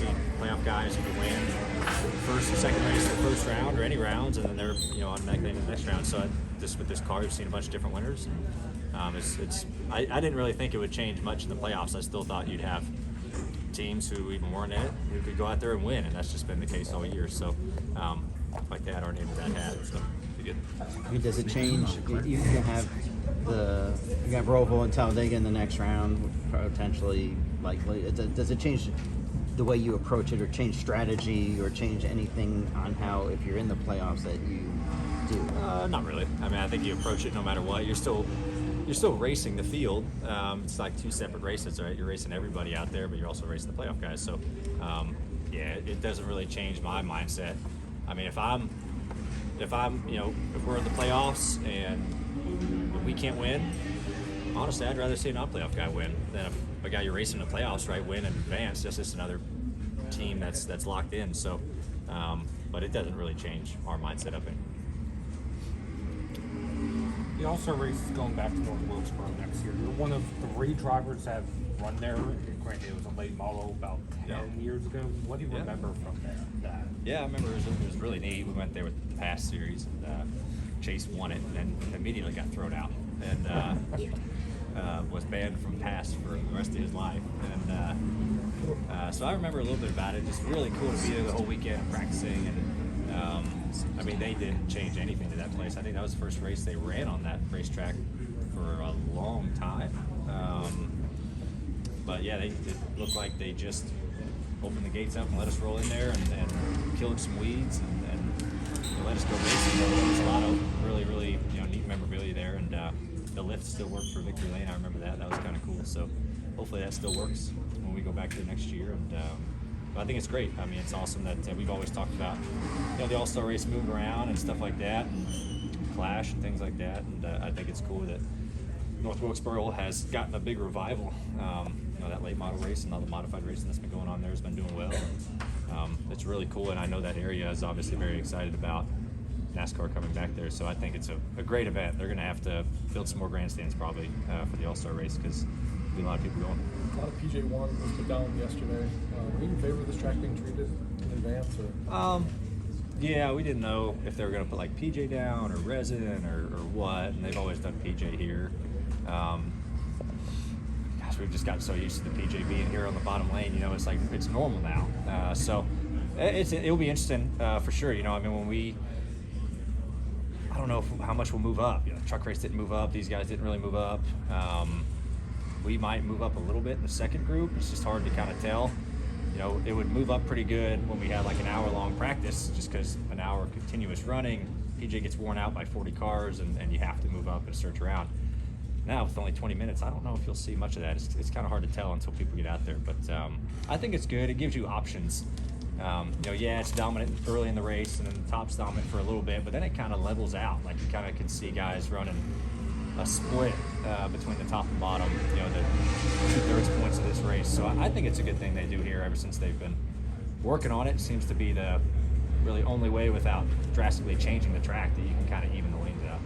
seen playoff guys who can win first and second race, the first round, or any rounds, and then they're automatically in the next round. So just with this car, we've seen a bunch of different winners. I didn't really think it would change much in the playoffs. I still thought you'd have teams who even weren't in it who could go out there and win, and that's just been the case all year. So like they had our name in that hat, so pretty good. I mean, does it change? You can have Roval and Talladega in the next round, potentially, likely. Does it change the way you approach it, or change strategy, or change anything on how, if you're in the playoffs, that you do? Not really. I mean, I think you approach it no matter what. You're still racing the field. It's like two separate races, right? You're racing everybody out there, but you're also racing the playoff guys. So, it doesn't really change my mindset. I mean, if we're in the playoffs and we can't win, honestly, I'd rather see a non-playoff guy win than a guy you're racing in the playoffs, right? Win and advance. That's just another team that's locked in. So, but it doesn't really change our mindset of it. The All-Star race is going back to North Wilkesboro next year. You're one of 3 drivers that have run there. Granted, it was a late model about 10 years ago. What do you remember from that? Yeah, I remember it was really neat. We went there with the past series, and Chase won it, and then immediately got thrown out, and was banned from past for the rest of his life. And so I remember a little bit about it. Just really cool to be there the whole weekend practicing, and I mean, they didn't change anything to that place. I think that was the first race they ran on that racetrack for a long time. But yeah, it looked like they just opened the gates up and let us roll in there and killed some weeds and let us go racing. There was a lot of really, really neat memorabilia there, and the lift still worked for Victory Lane. I remember that. That was kind of cool. So hopefully that still works when we go back there next year. And but I think it's great. I mean, it's awesome that we've always talked about the All-Star race moving around and stuff like that, and Clash and things like that. And I think it's cool that North Wilkesboro has gotten a big revival. That late model race and all the modified racing that's been going on there has been doing well. It's really cool, and I know that area is obviously very excited about NASCAR coming back there. So I think it's a great event. They're going to have to build some more grandstands probably for the All-Star race, because there'll be a lot of people going. A lot of PJ1 was put down yesterday. Are you in favor of this track being treated in advance? Or? Yeah, we didn't know if they were going to put like PJ down or resin or what, and they've always done PJ here. We've just gotten so used to the PJ being here on the bottom lane. It's like it's normal now. So it'll be interesting for sure. I mean, I don't know how much we'll move up. The truck race didn't move up. These guys didn't really move up. We might move up a little bit in the second group. It's just hard to kind of tell. It would move up pretty good when we had like an hour-long practice, just because an hour of continuous running, PJ gets worn out by 40 cars, and you have to move up and search around. Now, with only 20 minutes, I don't know if you'll see much of that. It's kind of hard to tell until people get out there. But I think it's good. It gives you options. It's dominant early in the race, and then the top's dominant for a little bit, but then it kind of levels out. Like, you kind of can see guys running a split between the top and bottom, the 2/3 points of this race. So I think it's a good thing they do here ever since they've been working on it. It seems to be the really only way without drastically changing the track that you can kind of even the lanes out.